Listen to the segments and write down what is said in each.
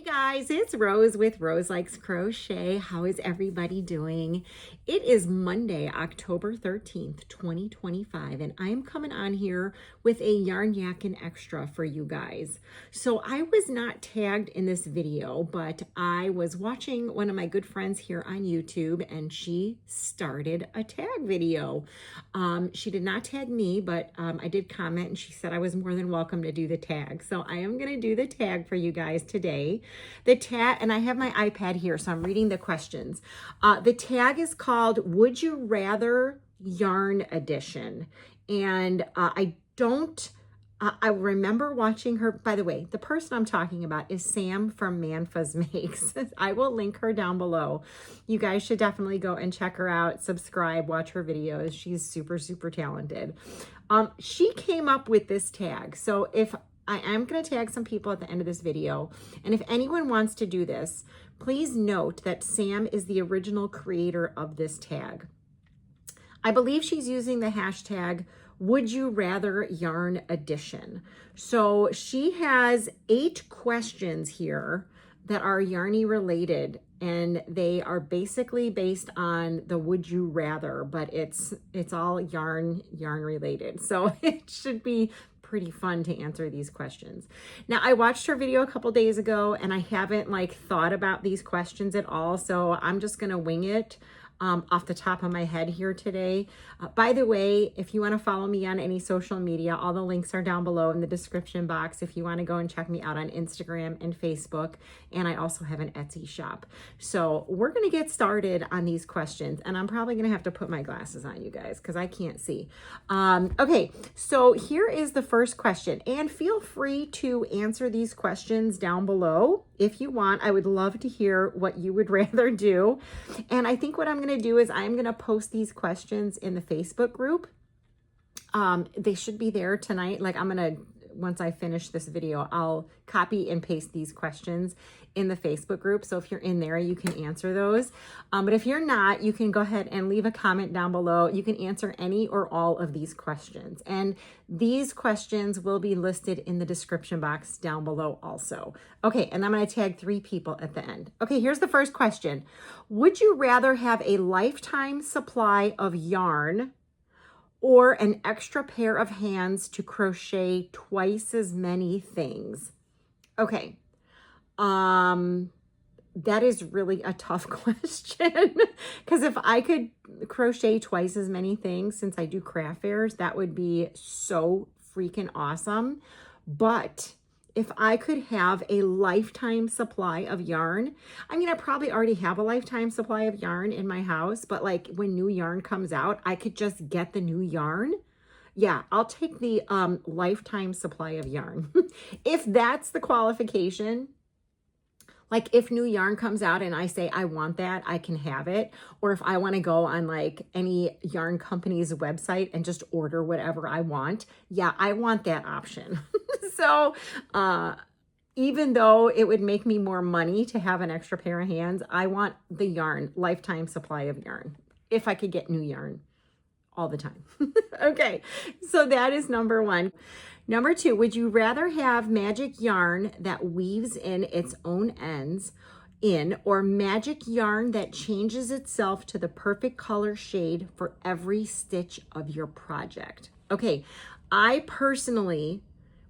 Hey guys, it's Rose with Roselikescrochet. How is everybody doing? It is Monday, October 13th, 2025, and I'm coming on here with a yarn yakking extra for you guys. So I was not tagged in this video, but I was watching one of my good friends here on YouTube, and she started a tag video. She did not tag me, but I did comment, and she said I was more than welcome to do the tag. So I am going to do the tag for you guys today. The tag, and I have my iPad here, so I'm reading the questions. The tag is called Would You Rather Yarn Edition. And I remember watching her. By the way, the person I'm talking about is Sam from Manfa's Makes. I will link her down below. You guys should definitely go and check her out, subscribe, watch her videos. She's super, super talented. She came up with this tag. So if I am going to tag some people at the end of this video, and if anyone wants to do this, please note that Sam is the original creator of this tag. I believe she's using the hashtag Would You Rather Yarn Edition. So she has 8 questions here that are yarny related, and they are basically based on the Would You Rather, but it's all yarn related. So it should be pretty fun to answer these questions. Now, I watched her video a couple days ago, and I haven't thought about these questions at all, so I'm just gonna wing it off the top of my head here today. By the way, if you want to follow me on any social media, all the links are down below in the description box if you want to go and check me out on Instagram and Facebook. And I also have an Etsy shop. So we're going to get started on these questions, and I'm probably going to have to put my glasses on, you guys, because I can't see. Okay, so here is the first question, and feel free to answer these questions down below if you want. I would love to hear what you would rather do. And I think what I'm going to do is I'm going to post these questions in the Facebook group. They should be there tonight. Once I finish this video, I'll copy and paste these questions in the Facebook group. So if you're in there, you can answer those. But if you're not, you can go ahead and leave a comment down below. You can answer any or all of these questions. And these questions will be listed in the description box down below also. Okay, and I'm going to tag 3 people at the end. Okay, here's the first question. Would you rather have a lifetime supply of yarn or an extra pair of hands to crochet twice as many things? Okay. That is really a tough question, because if I could crochet twice as many things, since I do craft fairs, that would be so freaking awesome. But if I could have a lifetime supply of yarn, I mean, I probably already have a lifetime supply of yarn in my house, but when new yarn comes out, I could just get the new yarn. Yeah, I'll take the lifetime supply of yarn. If that's the qualification, if new yarn comes out and I say I want that, I can have it. Or if I want to go on any yarn company's website and just order whatever I want, yeah, I want that option. So even though it would make me more money to have an extra pair of hands, I want the yarn, lifetime supply of yarn, if I could get new yarn all the time. Okay, so that is number 1. Number 2, would you rather have magic yarn that weaves in its own ends or magic yarn that changes itself to the perfect color shade for every stitch of your project? Okay, I personally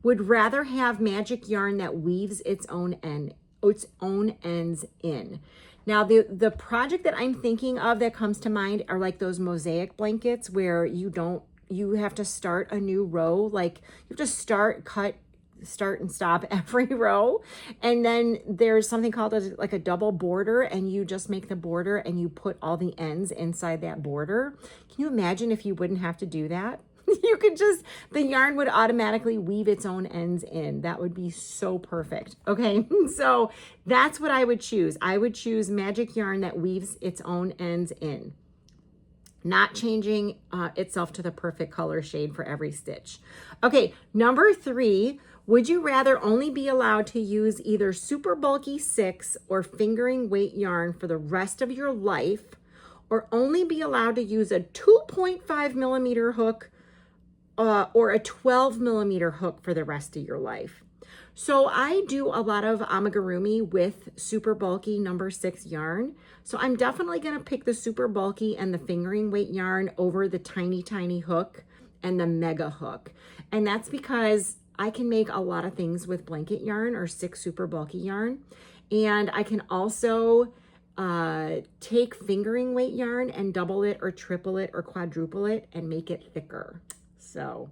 would rather have magic yarn that weaves its own ends in. Now, the project that I'm thinking of that comes to mind are those mosaic blankets where you have to start a new row. You have to start and stop every row. And then there's something called a double border, and you just make the border and you put all the ends inside that border. Can you imagine if you wouldn't have to do that? You could the yarn would automatically weave its own ends in. That would be so perfect. Okay, so that's what I would choose. I would choose magic yarn that weaves its own ends in, not changing itself to the perfect color shade for every stitch. Okay, number 3, would you rather only be allowed to use either super bulky 6 or fingering weight yarn for the rest of your life, or only be allowed to use a 2.5 millimeter hook or a 12 millimeter hook for the rest of your life? So I do a lot of amigurumi with super bulky number 6 yarn. So I'm definitely going to pick the super bulky and the fingering weight yarn over the tiny, tiny hook and the mega hook. And that's because I can make a lot of things with blanket yarn or 6 super bulky yarn. And I can also take fingering weight yarn and double it or triple it or quadruple it and make it thicker. So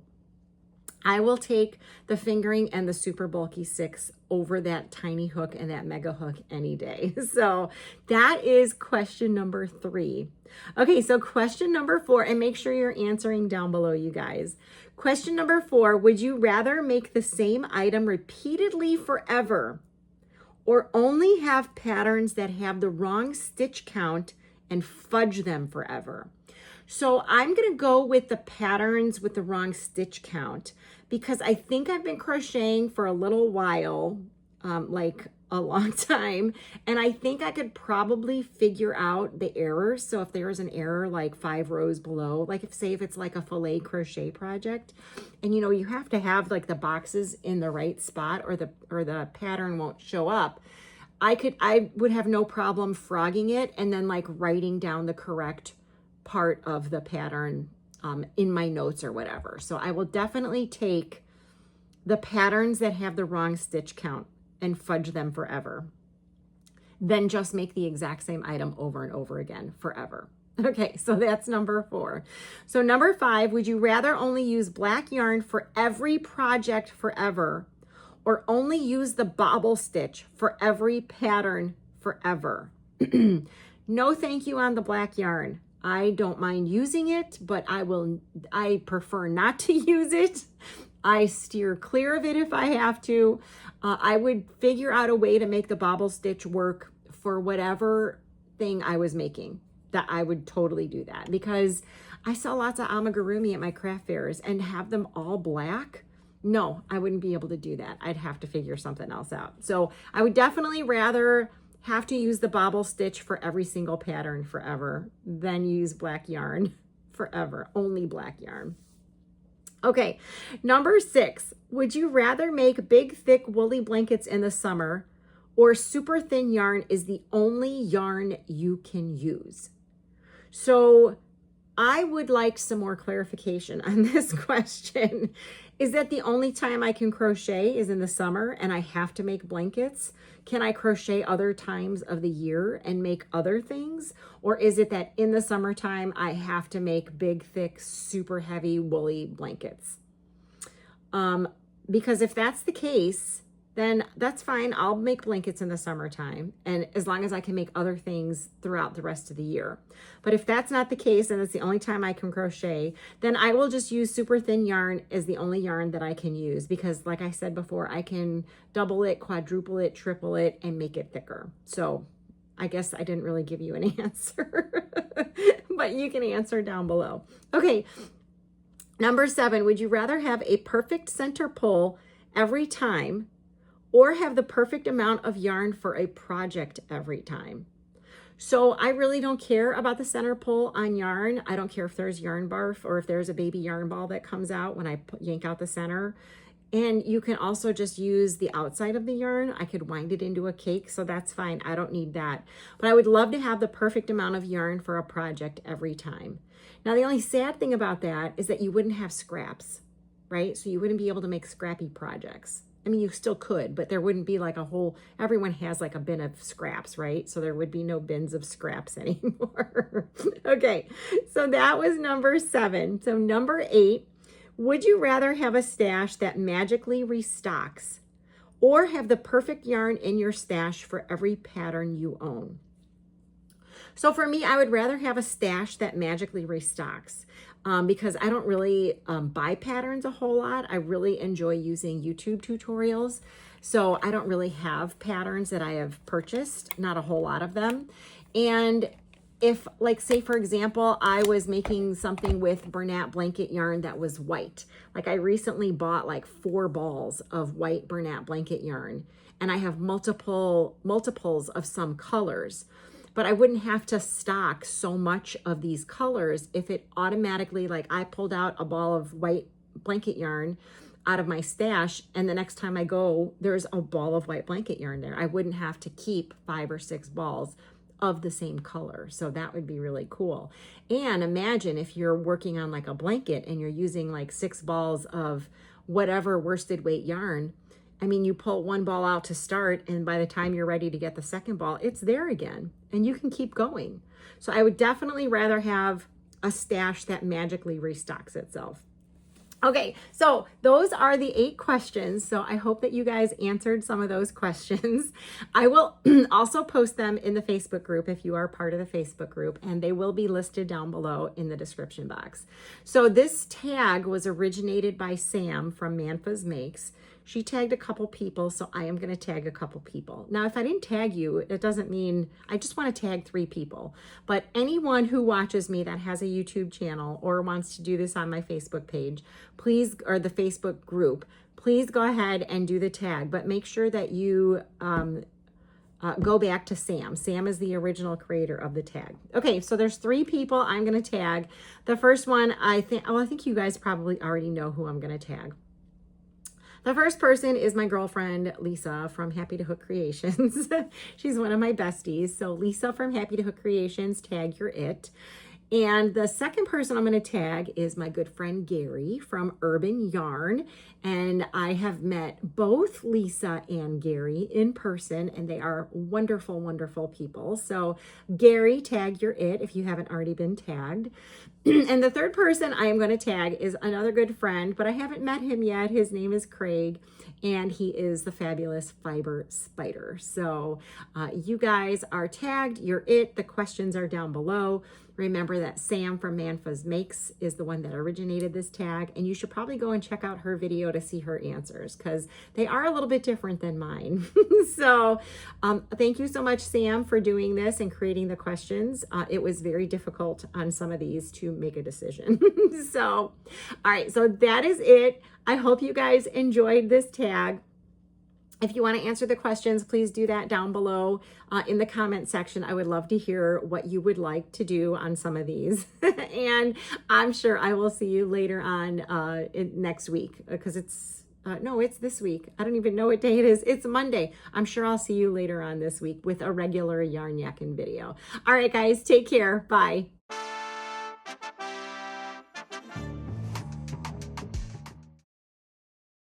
I will take the fingering and the super bulky 6 over that tiny hook and that mega hook any day. So that is question number 3. Okay, so question number 4, and make sure you're answering down below, you guys. Question number 4, would you rather make the same item repeatedly forever or only have patterns that have the wrong stitch count and fudge them forever? So I'm going to go with the patterns with the wrong stitch count because I think I've been crocheting for a little while, like a long time, and I think I could probably figure out the errors. So if there is an error like 5 rows below, like if it's like a filet crochet project, and you know you have to have like the boxes in the right spot or the pattern won't show up. I would have no problem frogging it and then like writing down the correct part of the pattern in my notes or whatever. So I will definitely take the patterns that have the wrong stitch count and fudge them forever. Then just make the exact same item over and over again forever. Okay, so that's number 4. So number 5, would you rather only use black yarn for every project forever or only use the bobble stitch for every pattern forever? No thank you on the black yarn. I don't mind using it, but I prefer not to use it. I steer clear of it if I have to. I would figure out a way to make the bobble stitch work for whatever thing I was making. That I would totally do that because I saw lots of amigurumi at my craft fairs and have them all black. No, I wouldn't be able to do that. I'd have to figure something else out. So I would definitely rather have to use the bobble stitch for every single pattern forever than use black yarn forever, only black yarn. Okay, number 6, would you rather make big, thick, woolly blankets in the summer or super thin yarn is the only yarn you can use? So I would like some more clarification on this question. Is that the only time I can crochet is in the summer and I have to make blankets? Can I crochet other times of the year and make other things? Or is it that in the summertime I have to make big, thick, super heavy woolly blankets? Because if that's the case, then that's fine. I'll make blankets in the summertime, and as long as I can make other things throughout the rest of the year. But if that's not the case, and it's the only time I can crochet, then I will just use super thin yarn as the only yarn that I can use, because like I said before, I can double it, quadruple it, triple it, and make it thicker. So I guess I didn't really give you an answer, but you can answer down below. Okay, number 7, would you rather have a perfect center pull every time or have the perfect amount of yarn for a project every time? So I really don't care about the center pull on yarn. I don't care if there's yarn barf or if there's a baby yarn ball that comes out when I yank out the center. And you can also just use the outside of the yarn. I could wind it into a cake, so that's fine. I don't need that. But I would love to have the perfect amount of yarn for a project every time. Now, the only sad thing about that is that you wouldn't have scraps, right? So you wouldn't be able to make scrappy projects. I mean, you still could, but there wouldn't be like a whole, everyone has like a bin of scraps, right? So there would be no bins of scraps anymore. Okay, so that was number 7. So number 8, would you rather have a stash that magically restocks or have the perfect yarn in your stash for every pattern you own? So for me, I would rather have a stash that magically restocks. Because I don't really buy patterns a whole lot. I really enjoy using YouTube tutorials. So I don't really have patterns that I have purchased, not a whole lot of them. And if, like, say, for example, I was making something with Bernat blanket yarn that was white. Like I recently bought like 4 balls of white Bernat blanket yarn. And I have multiples of some colors. But I wouldn't have to stock so much of these colors if it automatically, like I pulled out a ball of white blanket yarn out of my stash, and the next time I go, there's a ball of white blanket yarn there. I wouldn't have to keep 5 or 6 balls of the same color. So that would be really cool. And imagine if you're working on like a blanket and you're using like 6 balls of whatever worsted weight yarn. I mean, you pull one ball out to start, and by the time you're ready to get the second ball, it's there again, and you can keep going. So I would definitely rather have a stash that magically restocks itself. Okay, so those are the 8 questions. So I hope that you guys answered some of those questions. I will also post them in the Facebook group if you are part of the Facebook group, and they will be listed down below in the description box. So this tag was originated by Sam from Manfa's Makes. She tagged a couple people, so I am going to tag a couple people. Now, if I didn't tag you, it doesn't mean, I just want to tag 3 people. But anyone who watches me that has a YouTube channel or wants to do this on my Facebook page, please, or the Facebook group, please go ahead and do the tag. But make sure that you go back to Sam. Sam is the original creator of the tag. Okay, so there's 3 people I'm going to tag. The first one, I think you guys probably already know who I'm going to tag. The first person is my girlfriend, Lisa from Happy to Hook Creations. She's one of my besties. So Lisa from Happy to Hook Creations, tag your it. And the second person I'm going to tag is my good friend Gary from Urban Yarn. And I have met both Lisa and Gary in person, and they are wonderful, wonderful people. So Gary, tag your it if you haven't already been tagged. And the third person I am going to tag is another good friend, but I haven't met him yet. His name is Craig, and he is the fabulous Fiber Spider. So you guys are tagged. You're it. The questions are down below. Remember that Sam from Manfa's Makes is the one that originated this tag, and you should probably go and check out her video to see her answers because they are a little bit different than mine. So thank you so much, Sam, for doing this and creating the questions. It was very difficult on some of these to make a decision. So, all right, so that is it. I hope you guys enjoyed this tag. If you want to answer the questions, please do that down below in the comment section. I would love to hear what you would like to do on some of these. And I'm sure I will see you later on next week because no, it's this week. I don't even know what day it is. It's Monday. I'm sure I'll see you later on this week with a regular yarn yakking video. All right, guys, take care. Bye.